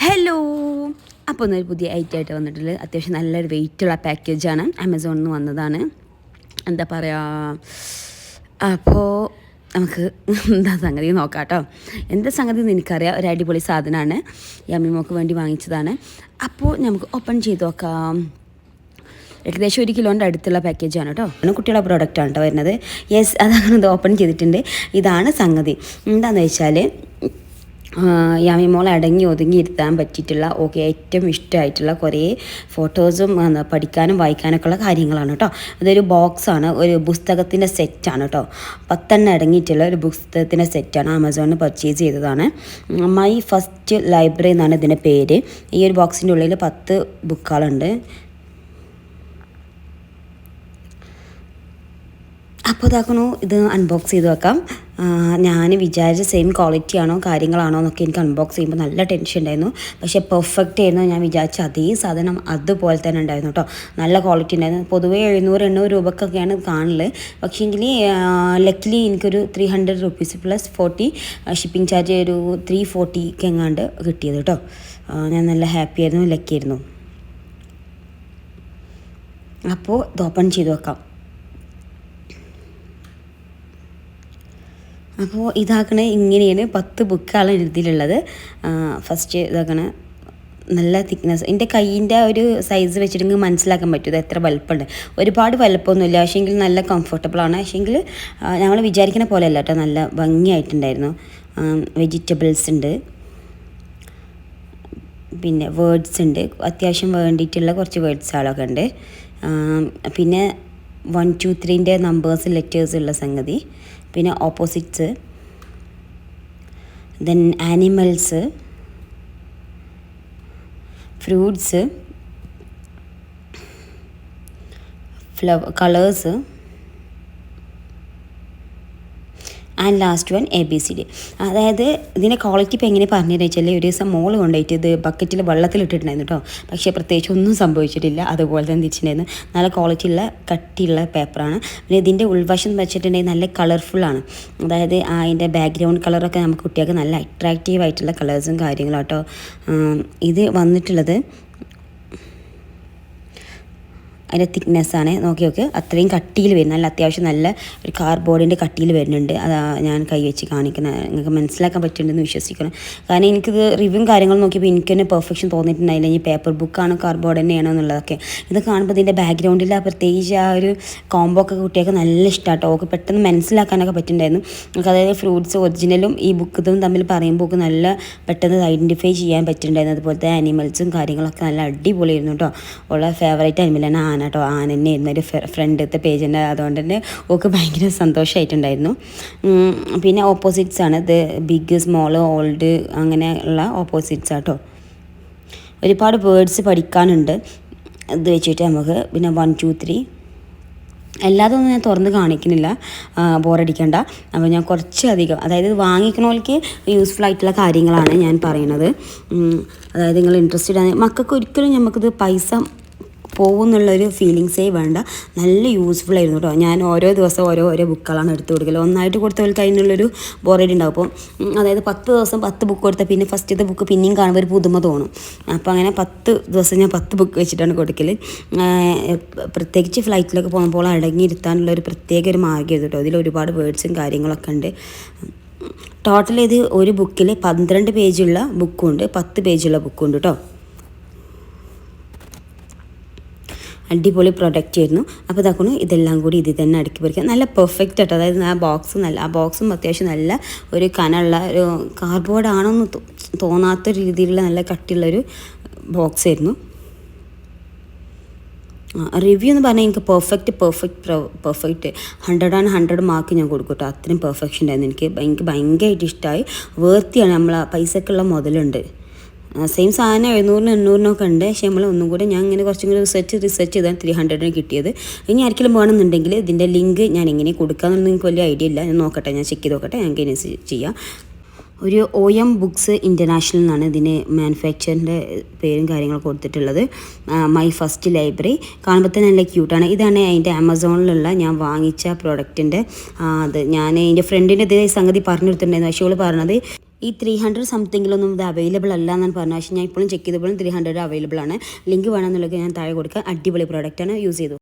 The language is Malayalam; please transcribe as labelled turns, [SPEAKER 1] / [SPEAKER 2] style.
[SPEAKER 1] ഹലോ, അപ്പോൾ ഒന്നൊരു പുതിയ ഐറ്റമായിട്ട് വന്നിട്ടുള്ളത് അത്യാവശ്യം നല്ലൊരു വെയിറ്റുള്ള പാക്കേജാണ്. ആമസോണിൽ നിന്ന് വന്നതാണ്. എന്താ പറയുക, അപ്പോൾ നമുക്ക് എന്താ സംഗതി നോക്കാം കേട്ടോ. എന്താ സംഗതി എന്ന് എനിക്കറിയാം. ഒരു അടിപൊളി സാധനമാണ്. യമ്മിമോക്ക് വേണ്ടി വാങ്ങിച്ചതാണ്. അപ്പോൾ നമുക്ക് ഓപ്പൺ ചെയ്ത് നോക്കാം. ഏകദേശം 1 കിലോൻ്റെ അടുത്തുള്ള പാക്കേജാണ് കേട്ടോ. കുട്ടികളുടെ പ്രോഡക്റ്റാണ് കേട്ടോ വരുന്നത്. യെസ്, അതങ്ങനെ ഇത് ഓപ്പൺ ചെയ്തിട്ടുണ്ട്. ഇതാണ് സംഗതി. എന്താണെന്ന് വെച്ചാൽ യാമിമോൾ അടങ്ങി ഒതുങ്ങി ഇരുത്താൻ പറ്റിയിട്ടുള്ള ഏറ്റവും ഇഷ്ടമായിട്ടുള്ള കുറേ ഫോട്ടോസും പഠിക്കാനും വായിക്കാനൊക്കെ ഉള്ള കാര്യങ്ങളാണ് കേട്ടോ. അതൊരു ബോക്സാണ്, ഒരു പുസ്തകത്തിൻ്റെ സെറ്റാണ് കേട്ടോ. 10 അടങ്ങിയിട്ടുള്ള ഒരു പുസ്തകത്തിൻ്റെ സെറ്റാണ്. ആമസോണിൽ പർച്ചേസ് ചെയ്തതാണ്. മൈ ഫസ്റ്റ് ലൈബ്രറി എന്നാണ് ഇതിൻ്റെ പേര്. ഈ ഒരു ബോക്സിൻ്റെ ഉള്ളിൽ 10 ബുക്കുകളുണ്ട്. അപ്പോൾ ഇതാക്കണു, ഇത് അൺബോക്സ് ചെയ്ത് വെക്കാം. ഞാൻ വിചാരിച്ച സെയിം ക്വാളിറ്റി ആണോ കാര്യങ്ങളാണോ എന്നൊക്കെ എനിക്ക് അൺബോക്സ് ചെയ്യുമ്പോൾ നല്ല ടെൻഷൻ ഉണ്ടായിരുന്നു. പക്ഷേ പെർഫെക്റ്റ് ആയിരുന്നു. ഞാൻ വിചാരിച്ച അതേ സാധനം അതുപോലെ തന്നെ ഉണ്ടായിരുന്നു കേട്ടോ. നല്ല ക്വാളിറ്റി ഉണ്ടായിരുന്നു. പൊതുവേ 700-800 രൂപക്കൊക്കെയാണ് കാണല്. പക്ഷേങ്കിൽ ലക്കിലി എനിക്കൊരു 300 റുപ്പീസ് പ്ലസ് 40 ഷിപ്പിംഗ് ചാർജ് ഒരു 340 എങ്ങാണ്ട് കിട്ടിയത് കേട്ടോ. ഞാൻ നല്ല ഹാപ്പി ആയിരുന്നു, ലക്കിയായിരുന്നു. അപ്പോൾ ഇത് ഓപ്പൺ ചെയ്ത് വെക്കാം. അപ്പോൾ ഇതാക്കണ ഇങ്ങനെയാണ്. 10 ബുക്കാണ് ഇതിലുള്ളത്. ഫസ്റ്റ് ഇതാക്കണ നല്ല തിക്നെസ്. എൻ്റെ കയ്യിൻ്റെ ഒരു സൈസ് വെച്ചിട്ട് മനസ്സിലാക്കാൻ പറ്റും ഇത് എത്ര വലുപ്പമുണ്ട്. ഒരുപാട് വലുപ്പമൊന്നുമില്ല, പക്ഷേങ്കിൽ നല്ല കംഫർട്ടബിളാണ്. പക്ഷേങ്കിൽ നമ്മൾ വിചാരിക്കുന്ന പോലെ അല്ല കേട്ടോ, നല്ല ഭംഗിയായിട്ടുണ്ടായിരുന്നു. വെജിറ്റബിൾസ് ഉണ്ട്, പിന്നെ വേർഡ്സ് ഉണ്ട്, അത്യാവശ്യം വേണ്ടിയിട്ടുള്ള കുറച്ച് വേർഡ്സുകളൊക്കെ ഉണ്ട്. പിന്നെ 1 2 3ൻ്റെ നമ്പേഴ്സ് ലെറ്റേഴ്സ് ഉള്ള സംഗതി, പിന്നെ opposites, then animals, fruits, colours and last one ABCD. അതായത് ഇതിൻ്റെ ക്വാളിറ്റി ഇപ്പോൾ എങ്ങനെ പറഞ്ഞതെന്ന് വെച്ചാൽ, ഒരു ദിവസം മോള് കൊണ്ടുപോയിട്ട് ഇത് ബക്കറ്റിൽ വെള്ളത്തിലിട്ടിട്ടുണ്ടായിരുന്നു കേട്ടോ. പക്ഷേ പ്രത്യേകിച്ച് ഒന്നും സംഭവിച്ചിട്ടില്ല. അതുപോലെ തന്നെ തിരിച്ചിട്ടുണ്ടായിരുന്നു. നല്ല ക്വാളിറ്റിയുള്ള കട്ടിയുള്ള പേപ്പറാണ്. പിന്നെ ഇതിൻ്റെ ഉൾവശം വെച്ചിട്ടുണ്ടെങ്കിൽ നല്ല കളർഫുള്ളാണ്. അതായത് അതിൻ്റെ ബാക്ക്ഗ്രൗണ്ട് കളറൊക്കെ നമുക്ക് കുട്ടികൾക്ക് നല്ല അട്രാക്റ്റീവ് ആയിട്ടുള്ള കളേഴ്സും കാര്യങ്ങളും കേട്ടോ. ഇത് വന്നിട്ടുള്ളത് അതിൻ്റെ തിക്നെസ്സാണ്. നോക്കി അത്രയും കട്ടിയിൽ വരുന്ന നല്ല അത്യാവശ്യം നല്ല ഒരു കാർഡ്ബോർഡിൻ്റെ കട്ടിയിൽ വരുന്നുണ്ട്. അതാ ഞാൻ കൈ വെച്ച് കാണിക്കുന്നത്, നിങ്ങൾക്ക് മനസ്സിലാക്കാൻ പറ്റുന്നുണ്ടെന്ന് വിശ്വസിക്കണം. കാരണം എനിക്കിത് റിവ്യൂ കാര്യങ്ങളും നോക്കിയപ്പോൾ എനിക്ക് തന്നെ പെർഫെക്ഷൻ തോന്നിയിട്ടുണ്ടായില്ല. ഇനി പേപ്പർ ബുക്കാണോ കാർഡ്ബോർഡ് തന്നെയാണോ എന്നുള്ളതൊക്കെ. ഇത് കാണുമ്പോൾ ഇതിൻ്റെ ബാക്ക്ഗ്രൗണ്ടിൽ പ്രത്യേകിച്ച് ആ ഒരു കോംബോ ഒക്കെ കുട്ടികൾക്ക് നല്ല ഇഷ്ടമാട്ടോ. ഒക്കെ പെട്ടെന്ന് മനസ്സിലാക്കാനൊക്കെ പറ്റുന്നുണ്ടായിരുന്നു. നമുക്ക് അതായത് ഫ്രൂട്ട്സ് ഒറിജിനലും ഈ ബുക്കും തമ്മിൽ പറയുമ്പോൾ നല്ല പെട്ടെന്ന് ഐഡൻറ്റിഫൈ ചെയ്യാൻ പറ്റുന്നുണ്ടായിരുന്നു. അതുപോലത്തെ ആനിമൽസും കാര്യങ്ങളൊക്കെ നല്ല അടിപൊളിയായിരുന്നു കേട്ടോ. ഉള്ള ഫേവറേറ്റ് ആനിമലാണ് ആന കേട്ടോ. ആന തന്നെ ആയിരുന്നു ഒരു ഫ്രണ്ടത്തെ പേജുണ്ട്. അതുകൊണ്ട് തന്നെ ഒക്കെ ഭയങ്കര സന്തോഷമായിട്ടുണ്ടായിരുന്നു. പിന്നെ ഓപ്പോസിറ്റ്സ് ആണ് ഇത്. ബിഗ്, സ്മോൾ, ഓൾഡ് അങ്ങനെയുള്ള ഓപ്പോസിറ്റ്സ് ആട്ടോ. ഒരുപാട് വേർഡ്സ് പഠിക്കാനുണ്ട് ഇത് വെച്ചിട്ട് നമുക്ക്. പിന്നെ 1 2 3 എല്ലാതൊന്നും ഞാൻ തുറന്ന് കാണിക്കുന്നില്ല, ബോറടിക്കണ്ട. അപ്പോൾ ഞാൻ കുറച്ചധികം, അതായത് വാങ്ങിക്കണവർക്ക് യൂസ്ഫുൾ ആയിട്ടുള്ള കാര്യങ്ങളാണ് ഞാൻ പറയുന്നത്. അതായത് നിങ്ങൾ ഇൻട്രസ്റ്റഡ് ആണ്, മക്കൾക്ക് ഒരിക്കലും നമുക്കിത് പൈസ പോകുന്നുള്ളൊരു ഫീലിങ്സേ വേണ്ട. നല്ല യൂസ്ഫുൾ ആയിരുന്നു കേട്ടോ. ഞാൻ ഓരോ ദിവസം ഓരോ ബുക്കുകളാണ് എടുത്ത് കൊടുക്കൽ. ഒന്നായിട്ട് കൊടുത്തവർക്ക് അതിനുള്ളൊരു ബോറടി ഉണ്ടാവും. അപ്പോൾ അതായത് 10 ദിവസം 10 ബുക്ക് കൊടുത്താൽ പിന്നെ ഫസ്റ്റത്തെ ബുക്ക് പിന്നെയും കാണുമ്പോൾ ഒരു പുതുമ തോന്നും. അപ്പോൾ അങ്ങനെ 10 ദിവസം ഞാൻ 10 ബുക്ക് വെച്ചിട്ടാണ് കൊടുക്കൽ. പ്രത്യേകിച്ച് ഫ്ലൈറ്റിലൊക്കെ പോകുമ്പോൾ അടങ്ങിയിരുത്താനുള്ള ഒരു പ്രത്യേക ഒരു മാർഗ്ഗം കേട്ടോ. ഇതിൽ ഒരുപാട് വേർഡ്സും കാര്യങ്ങളൊക്കെ ഉണ്ട്. ടോട്ടൽ ഇത് ഒരു ബുക്കിൽ 12 പേജുള്ള ബുക്കുണ്ട്, 10 പേജുള്ള ബുക്കുണ്ട് കേട്ടോ. അടിപൊളി പ്രൊഡക്റ്റ് ആയിരുന്നു. അപ്പോൾ ഇതാക്കണം, ഇതെല്ലാം കൂടി ഇതിൽ തന്നെ അടുക്കി പറിക്കുക. നല്ല പെർഫെക്റ്റ് ആട്ടോ. അതായത് ആ ബോക്സും അത്യാവശ്യം നല്ല ഒരു കനമുള്ള ഒരു കാർഡ്ബോർഡ് ആണോന്ന് തോന്നാത്ത രീതിയിലുള്ള നല്ല കട്ടിയുള്ളൊരു ബോക്സ് ആയിരുന്നു. റിവ്യൂ എന്ന് പറഞ്ഞാൽ എനിക്ക് പെർഫെക്റ്റ് 100 മാർക്ക് ഞാൻ കൊടുക്കും കേട്ടോ. അത്രയും പെർഫെക്ഷൻ ഉണ്ടായിരുന്നു. എനിക്ക് ഭയങ്കരമായിട്ട് ഇഷ്ടമായി. വേർത്തിയാണ്. നമ്മൾ പൈസക്കുള്ള മുതലുണ്ട്. സെയിം സാധനം 700-800 ഉണ്ട്. പക്ഷേ നമ്മൾ ഒന്നും കൂടെ ഞാൻ ഇങ്ങനെ കുറച്ചും കൂടി റിസർച്ച് ചെയ്താൽ 300 കിട്ടിയത്. ഇനി ആർക്കെങ്കിലും വേണമെന്നുണ്ടെങ്കിൽ ഇതിൻ്റെ ലിങ്ക് ഞാൻ എങ്ങനെ കൊടുക്കാമെന്നൊന്നും എനിക്ക് വലിയ ഐഡിയ ഇല്ല. ഞാൻ നോക്കട്ടെ, ഞാൻ ചെക്ക് ചെയ്ത് നോക്കട്ടെ, ഞങ്ങൾക്ക് ഇതിന് ചെയ്യാം. ഒരു OM ബുക്സ് ഇൻ്റർനാഷണൽ എന്നാണ് ഇതിന് മാനുഫാക്ചറിൻ്റെ പേരും കാര്യങ്ങളൊക്കെ കൊടുത്തിട്ടുള്ളത്. മൈ ഫസ്റ്റ് ലൈബ്രറി കാണുമ്പോൾ തന്നെ നല്ല ക്യൂട്ടാണ്. ഇതാണ് അതിൻ്റെ ആമസോണിലുള്ള ഞാൻ വാങ്ങിച്ച പ്രോഡക്റ്റിൻ്റെ അത് ഞാൻ എൻ്റെ ഫ്രണ്ടിൻ്റെ ഇതേ സംഗതി പറഞ്ഞു കൊടുത്തിട്ടുണ്ടായിരുന്നു. പക്ഷേ അവൾ പറഞ്ഞത് ഈ 300 സംതിങ്ങിലൊന്നും ഇത് അവൈലബിൾ അല്ല എന്നാണ് പറഞ്ഞത്. പക്ഷേ ഞാൻ ഇപ്പോഴും ചെക്ക് ചെയ്തപ്പോഴും 300 അവൈലബിൾ ആണ്. ലിങ്ക് വേണമെന്നുള്ളത് ഞാൻ താഴെ കൊടുക്കുക. അടിപൊളി പ്രോഡക്റ്റാണ്, യൂസ് ചെയ്തു.